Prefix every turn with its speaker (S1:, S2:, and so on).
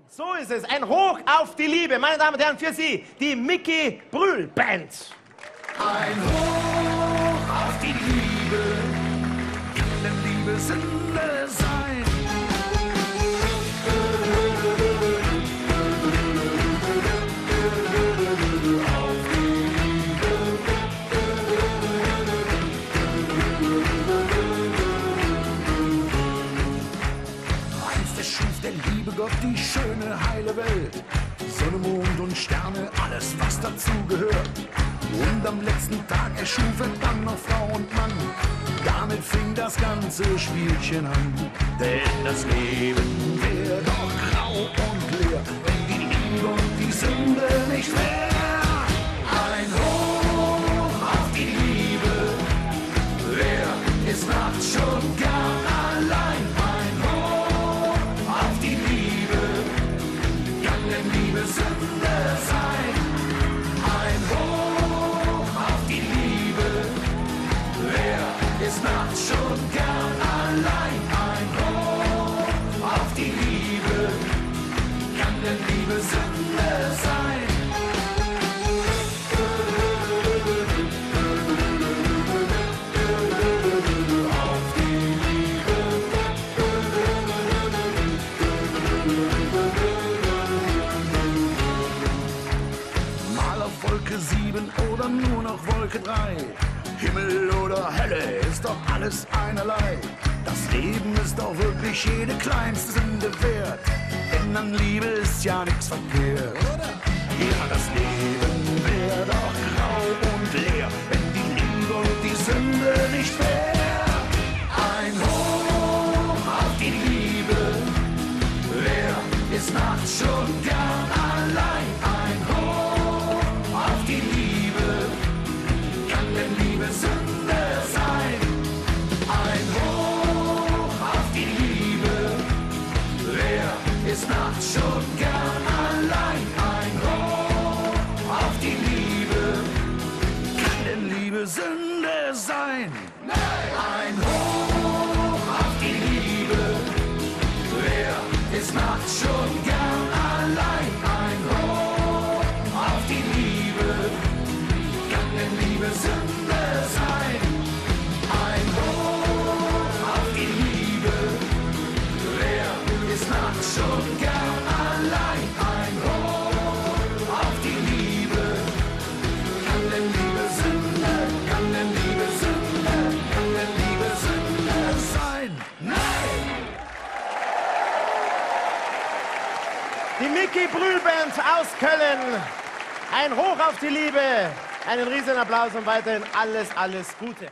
S1: So ist es. Ein Hoch auf die Liebe. Meine Damen und Herren, für Sie die Mickey Brühl Band.
S2: Ein Hoch auf die Liebe, kann Liebe Sünde sein. Auf die Liebe. Einst erschuf der liebe Gott die schöne, heile Welt. Sonne, Mond und Sterne, alles was dazu gehört. Und am letzten Tag erschuf er dann noch Frau und Mann. Damit fing das ganze Spielchen an. Denn das Leben wäre doch grau und leer, wenn die Liebe und die Sünde nicht wär. Ein Hoch auf die Liebe, wer ist nachts schon gern allein? Ein Hoch auf die Liebe, kann denn Liebe Sünde sein? Ein Hoch auf die Liebe, wer ist nachts schon gern allein? Ein Hoch auf die Liebe, kann denn Liebe Sünde sein? Auf die Liebe. Mal auf Wolke 7 oder nur noch Wolke 3. Himmel oder Hölle ist doch alles einerlei. Das Leben ist doch wirklich jede kleinste Sünde wert. Denn an Liebe ist ja nichts verkehrt. Ja, das Leben wäre doch grau und leer, wenn die Liebe und die Sünde nicht wär. Ein Hoch auf die Liebe, wer ist nachts schon gern allein? Ein Hoch auf die Liebe, kann denn Liebe Sünde sein? Ein Hoch auf die Liebe, wer ist nachts schon gern allein? Ein Hoch auf die Liebe, kann denn Liebe Sünde sein? Nein! Ein Hoch auf die Liebe, wer ist nachts schon gern allein? Ein Hoch auf die Liebe, kann denn Liebe Sünde sein? Ein Hoch auf die Liebe, wer ist nachts schon gern allein? Ein Hoch auf die Liebe, kann denn Liebe Sünde, kann denn Liebe Sünde, kann denn Liebe Sünde sein? Nein!
S1: Die Mickey Brühl Band aus Köln. Ein Hoch auf die Liebe. Einen riesen Applaus und weiterhin alles, alles Gute.